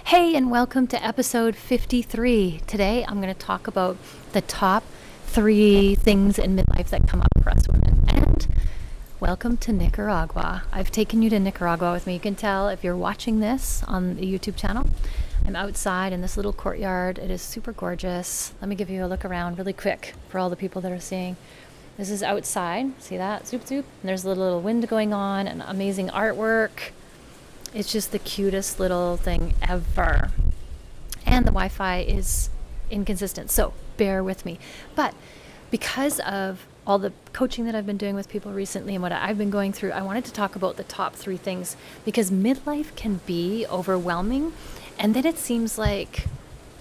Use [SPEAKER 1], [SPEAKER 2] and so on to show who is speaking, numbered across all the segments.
[SPEAKER 1] Hey, and welcome to episode 53. Today I'm going to talk about the top 3 things in midlife that come up for us women. And welcome to Nicaragua. I've taken you to Nicaragua with me. You can tell if you're watching this on the YouTube channel. I'm outside in this little courtyard. It is super gorgeous. Let me give you a look around really quick for all the people that are seeing. This is outside. See that? Zoop, zoop. And there's a little wind going on and amazing artwork. It's just the cutest little thing ever. And the Wi-Fi is inconsistent, so bear with me. But because of all the coaching that I've been doing with people recently and what I've been going through, I wanted to talk about the top 3 things, because midlife can be overwhelming, and then it seems like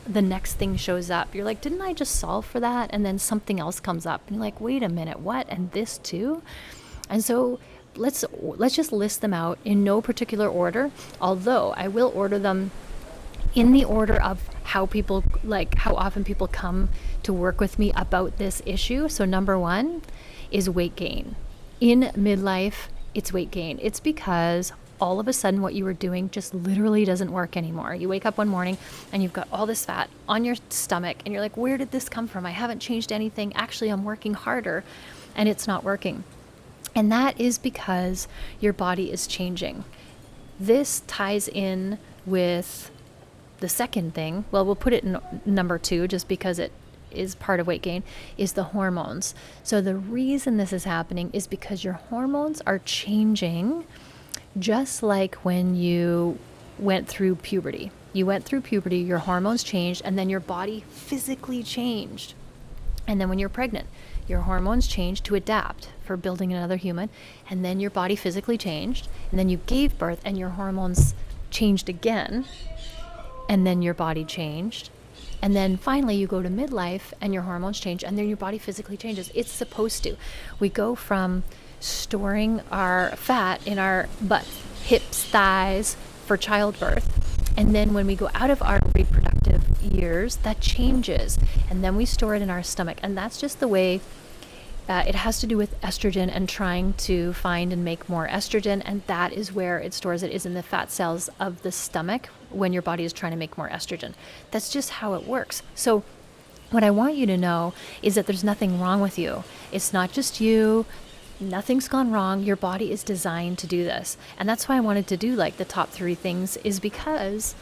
[SPEAKER 1] the next thing shows up. You're like, didn't I just solve for that? And then something else comes up, and you're like, wait a minute, what? And this too? And so let's just list them out in no particular order, although I will order them in the order of how often people come to work with me about this issue. So number 1 is weight gain. In midlife, it's weight gain. It's because all of a sudden what you were doing just literally doesn't work anymore. You wake up one morning and you've got all this fat on your stomach and you're like, where did this come from? I haven't changed anything. Actually, I'm working harder and it's not working. And that is because your body is changing. This ties in with the second thing. Well, we'll put it in number 2 just because it is part of weight gain, is the hormones. So the reason this is happening is because your hormones are changing, just like when you went through puberty. You went through puberty, your hormones changed, and then your body physically changed. And then when you're pregnant, your hormones changed to adapt for building another human, and then your body physically changed, and then you gave birth and your hormones changed again, and then your body changed, and then finally you go to midlife and your hormones change, and then your body physically changes. It's supposed to. We go from storing our fat in our butt, hips, thighs for childbirth, and then when we go out of our reproductive years, that changes, and then we store it in our stomach. And that's just the way it has to do with estrogen and trying to find and make more estrogen, and that is where it stores it, is in the fat cells of the stomach when your body is trying to make more estrogen. That's just how it works. So what I want you to know is that there's nothing wrong with you. It's not just you. Nothing's gone wrong. Your body is designed to do this. And that's why I wanted to do like the top 3 things, is because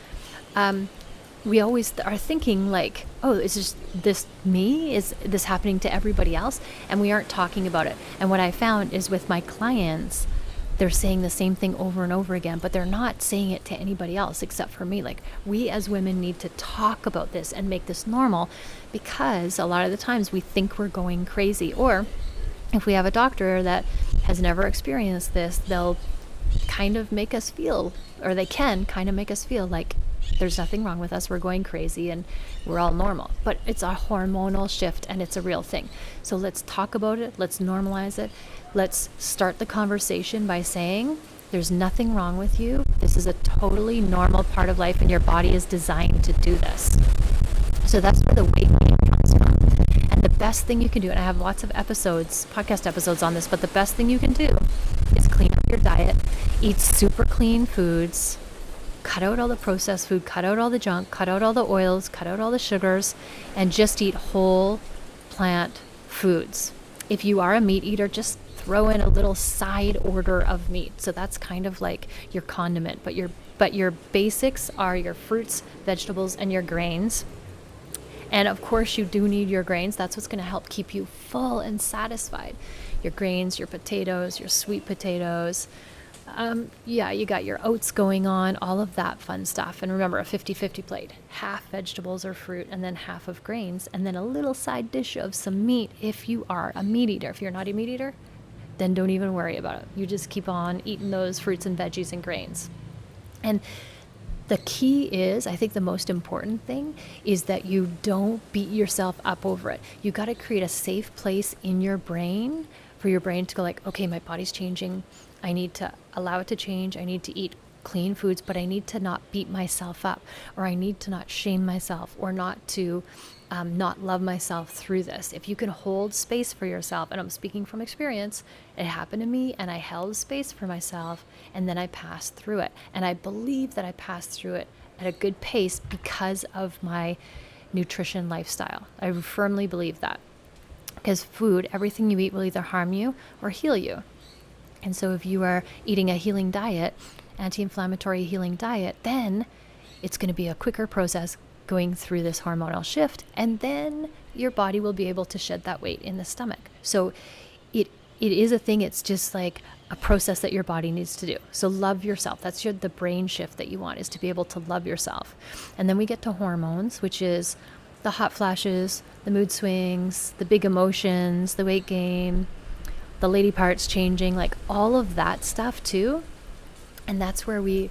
[SPEAKER 1] we always are thinking like, oh, is this me? Is this happening to everybody else? And we aren't talking about it. And what I found is with my clients, they're saying the same thing over and over again, but they're not saying it to anybody else except for me. Like, we as women need to talk about this and make this normal, because a lot of the times we think we're going crazy. Or if we have a doctor that has never experienced this, they'll kind of make us feel, or they can kind of make us feel like there's nothing wrong with us, we're going crazy, and we're all normal. But it's a hormonal shift, and it's a real thing. So let's talk about it. Let's normalize it. Let's start the conversation by saying there's nothing wrong with you. This is a totally normal part of life, and your body is designed to do this. So that's where the weight gain comes from. And the best thing you can do, and I have lots of podcast episodes on this, but the best thing you can do is clean up your diet, eat super clean foods, cut out all the processed food, cut out all the junk, cut out all the oils, cut out all the sugars, and just eat whole plant foods. If you are a meat eater, just throw in a little side order of meat. So that's kind of like your condiment, but your basics are your fruits, vegetables, and your grains. And of course you do need your grains. That's what's going to help keep you full and satisfied. Your grains, your potatoes, your sweet potatoes. You got your oats going on, all of that fun stuff. And remember, a 50-50 plate, half vegetables or fruit and then half of grains, and then a little side dish of some meat if you are a meat eater. If you're not a meat eater, then don't even worry about it. You just keep on eating those fruits and veggies and grains. And the key is, I think the most important thing is that you don't beat yourself up over it. You got to create a safe place in your brain for your brain to go like, okay, my body's changing. I need to allow it to change. I need to eat clean foods, but I need to not beat myself up, or I need to not shame myself, or not to not love myself through this. If you can hold space for yourself, and I'm speaking from experience, it happened to me, and I held space for myself, and then I passed through it. And I believe that I passed through it at a good pace because of my nutrition lifestyle. I firmly believe that. Because food, everything you eat will either harm you or heal you. And so if you are eating a healing diet, anti-inflammatory healing diet, then it's going to be a quicker process going through this hormonal shift, and then your body will be able to shed that weight in the stomach. So it is a thing. It's just like a process that your body needs to do. So love yourself. That's the brain shift that you want, is to be able to love yourself. And then we get to hormones, which is the hot flashes, the mood swings, the big emotions, the weight gain, the lady parts changing, like all of that stuff too. And that's where we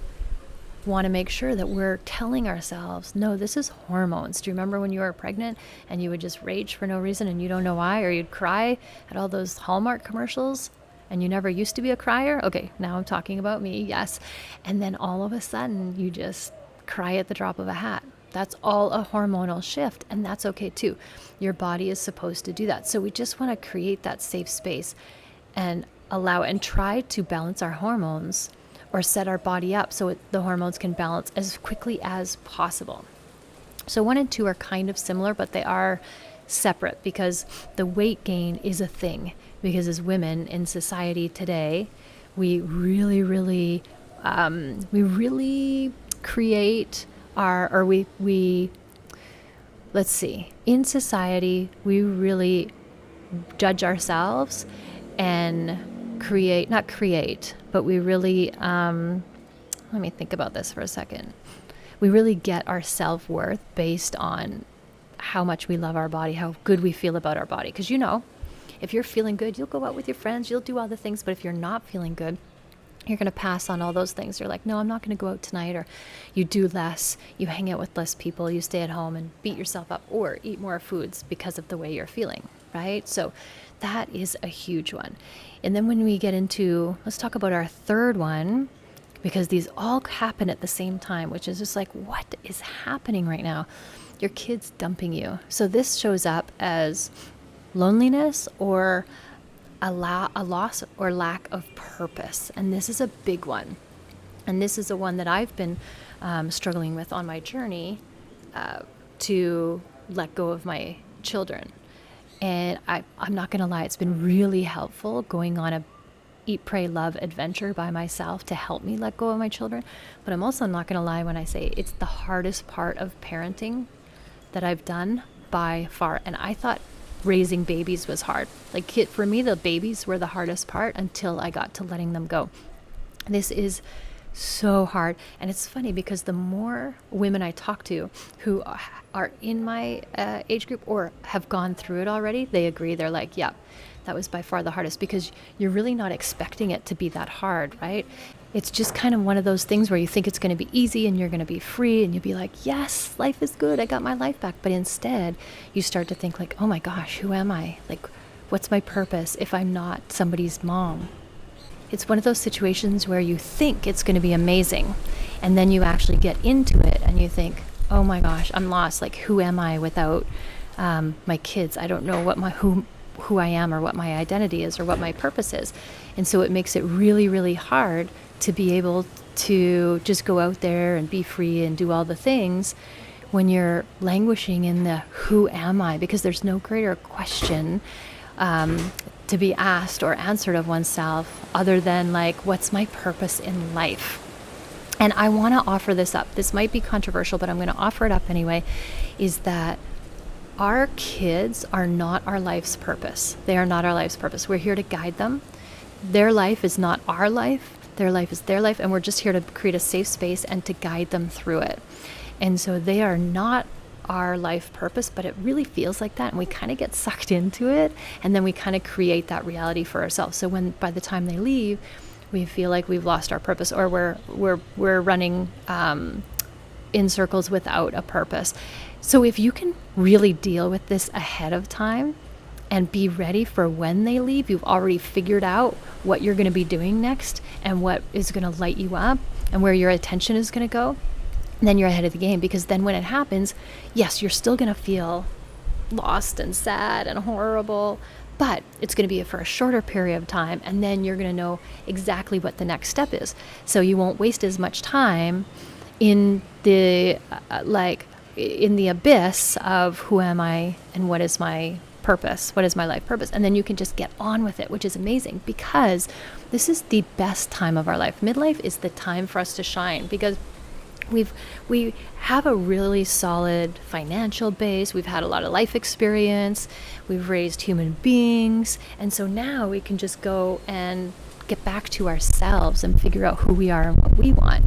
[SPEAKER 1] want to make sure that we're telling ourselves, no, this is hormones. Do you remember when you were pregnant and you would just rage for no reason and you don't know why, or you'd cry at all those Hallmark commercials and you never used to be a crier? Okay, now I'm talking about me, yes. And then all of a sudden you just cry at the drop of a hat. That's all a hormonal shift, and that's okay too. Your body is supposed to do that. So we just want to create that safe space and allow and try to balance our hormones, or set our body up so the hormones can balance as quickly as possible. So 1 and 2 are kind of similar, but they are separate, because the weight gain is a thing. Because as women in society today, we really create let's see, in society, we really judge ourselves and we really, let me think about this for a second. We really get our self-worth based on how much we love our body, how good we feel about our body. Because if you're feeling good, you'll go out with your friends, you'll do all the things. But if you're not feeling good, you're going to pass on all those things. You're like, no, I'm not going to go out tonight. Or you do less, you hang out with less people, you stay at home and beat yourself up, or eat more foods because of the way you're feeling, right? So that is a huge one. And then when we get into, let's talk about our third one, because these all happen at the same time, which is just like, what is happening right now? Your kid's dumping you. So this shows up as loneliness or a loss or lack of purpose. And this is a big one. And this is the one that I've been struggling with on my journey to let go of my children. And I'm not going to lie, it's been really helpful going on a eat, pray, love adventure by myself to help me let go of my children. But I'm also not going to lie when I say it's the hardest part of parenting that I've done by far. And I thought raising babies was hard. Like for me, the babies were the hardest part until I got to letting them go. This is so hard. And it's funny because the more women I talk to who are in my age group or have gone through it already, they agree. They're like, yeah, that was by far the hardest, because you're really not expecting it to be that hard, right? It's just kind of one of those things where you think it's going to be easy and you're going to be free and you'll be like, yes, life is good. I got my life back. But instead you start to think like, oh my gosh, who am I? Like, what's my purpose if I'm not somebody's mom? It's one of those situations where you think it's going to be amazing, and then you actually get into it and you think, oh my gosh, I'm lost. Like, who am I without my kids? I don't know who I am or what my identity is or what my purpose is. And so it makes it really, really hard to be able to just go out there and be free and do all the things when you're languishing in the who am I? Because there's no greater question to be asked or answered of oneself other than like, what's my purpose in life? And I want to offer this up. This might be controversial, but I'm going to offer it up anyway, is that our kids are not our life's purpose. They are not our life's purpose. We're here to guide them. Their life is not our life. Their life is their life, and we're just here to create a safe space and to guide them through it. And so they are not our life purpose, but it really feels like that, and we kind of get sucked into it, and then we kind of create that reality for ourselves. So by the time they leave, we feel like we've lost our purpose, or we're running in circles without a purpose. So if you can really deal with this ahead of time and be ready for when they leave, you've already figured out what you're going to be doing next and what is going to light you up and where your attention is going to go, then you're ahead of the game. Because then when it happens, yes, you're still going to feel lost and sad and horrible, but it's going to be for a shorter period of time, and then you're going to know exactly what the next step is. So you won't waste as much time in the in the abyss of who am I and what is my purpose? What is my life purpose? And then you can just get on with it, which is amazing, because this is the best time of our life. Midlife is the time for us to shine, because we have a really solid financial base. We've had a lot of life experience. We've raised human beings. And so now we can just go and get back to ourselves and figure out who we are and what we want.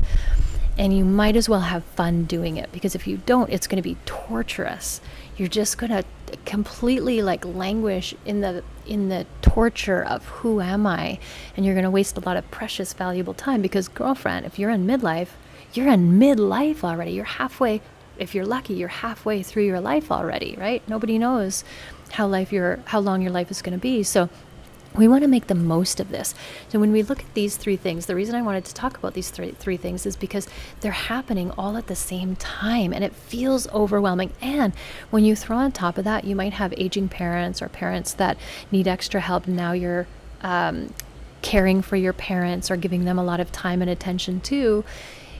[SPEAKER 1] And you might as well have fun doing it, because if you don't, it's going to be torturous. You're just going to completely languish in the torture of who am I, and you're going to waste a lot of precious, valuable time. Because girlfriend, if you're in midlife, you're in midlife already. You're halfway. If you're lucky, you're halfway through your life already, right? Nobody knows how long your life is going to be. So we want to make the most of this. So when we look at these three things, the reason I wanted to talk about these three things is because they're happening all at the same time, and it feels overwhelming. And when you throw on top of that, you might have aging parents or parents that need extra help. Now you're caring for your parents or giving them a lot of time and attention too.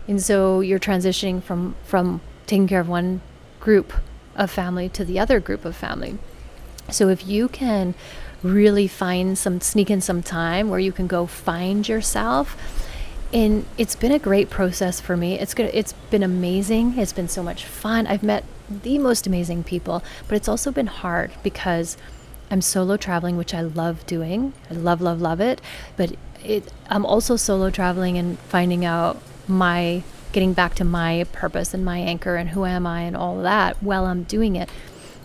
[SPEAKER 1] And so you're transitioning from taking care of one group of family to the other group of family. So if you can really sneak in some time where you can go find yourself. And it's been a great process for me. It's been amazing. It's been so much fun. I've met the most amazing people, but it's also been hard because I'm solo traveling, which I love doing. I love it. But I'm also solo traveling and finding out getting back to my purpose and my anchor and who am I and all of that while I'm doing it.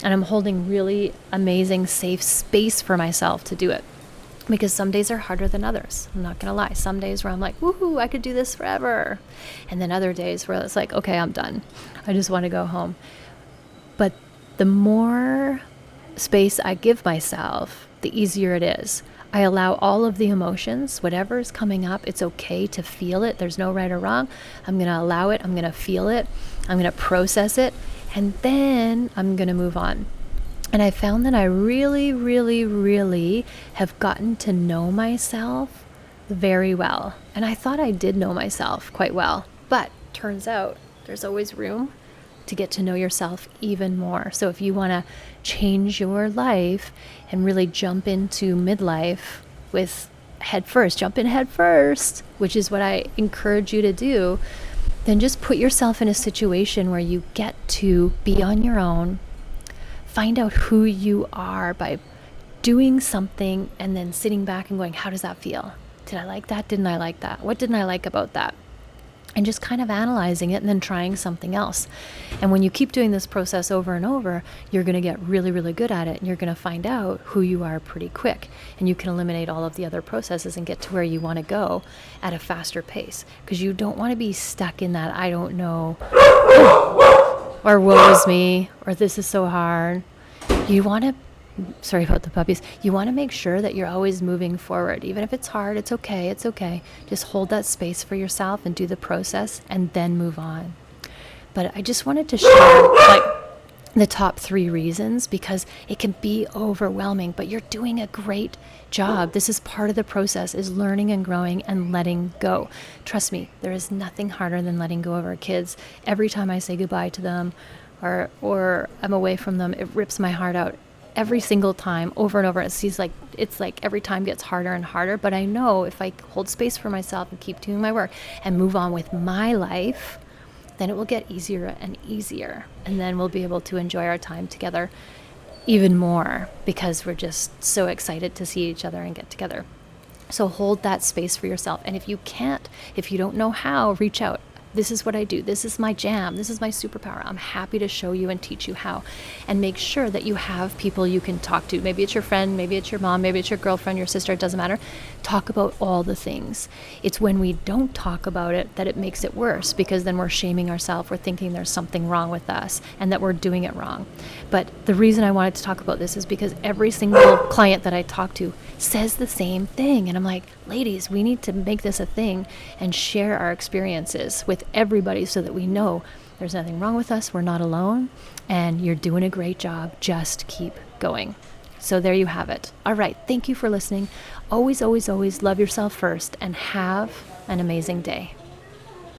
[SPEAKER 1] And I'm holding really amazing, safe space for myself to do it. Because some days are harder than others. I'm not going to lie. Some days where I'm like, woohoo, I could do this forever. And then other days where it's like, okay, I'm done. I just want to go home. But the more space I give myself, the easier it is. I allow all of the emotions, whatever is coming up, it's okay to feel it. There's no right or wrong. I'm going to allow it. I'm going to feel it. I'm going to process it. And then I'm going to move on. And I found that I really, really, really have gotten to know myself very well. And I thought I did know myself quite well. But turns out there's always room to get to know yourself even more. So if you want to change your life and really jump into midlife with jump in head first, which is what I encourage you to do, then just put yourself in a situation where you get to be on your own, find out who you are by doing something, and then sitting back and going, how does that feel? Did I like that? Didn't I like that? What didn't I like about that? And just kind of analyzing it and then trying something else. And when you keep doing this process over and over, you're going to get really, really good at it. And you're going to find out who you are pretty quick. And you can eliminate all of the other processes and get to where you want to go at a faster pace. Because you don't want to be stuck in that, I don't know, or woe is me, or this is so hard. You want to sorry about the puppies. You want to make sure that you're always moving forward. Even if it's hard, it's okay. It's okay. Just hold that space for yourself and do the process and then move on. But I just wanted to share the top 3 reasons, because it can be overwhelming, but you're doing a great job. This is part of the process, is learning and growing and letting go. Trust me, there is nothing harder than letting go of our kids. Every time I say goodbye to them or I'm away from them, it rips my heart out. Every single time, over and over. It's like every time gets harder and harder. But I know if I hold space for myself and keep doing my work and move on with my life, then it will get easier and easier. And then we'll be able to enjoy our time together even more, because we're just so excited to see each other and get together. So hold that space for yourself. And if you don't know how, reach out. This is what I do. This is my jam. This is my superpower. I'm happy to show you and teach you how. And make sure that you have people you can talk to. Maybe it's your friend, maybe it's your mom, maybe it's your girlfriend, your sister, it doesn't matter. Talk about all the things. It's when we don't talk about it that it makes it worse, because then we're shaming ourselves. We're thinking there's something wrong with us and that we're doing it wrong. But the reason I wanted to talk about this is because every single client that I talk to says the same thing. And I'm like, ladies, we need to make this a thing and share our experiences with everybody so that we know there's nothing wrong with us. We're not alone, and you're doing a great job. Just keep going. So there you have it. All right. Thank you for listening. Always, always, always love yourself first, and have an amazing day.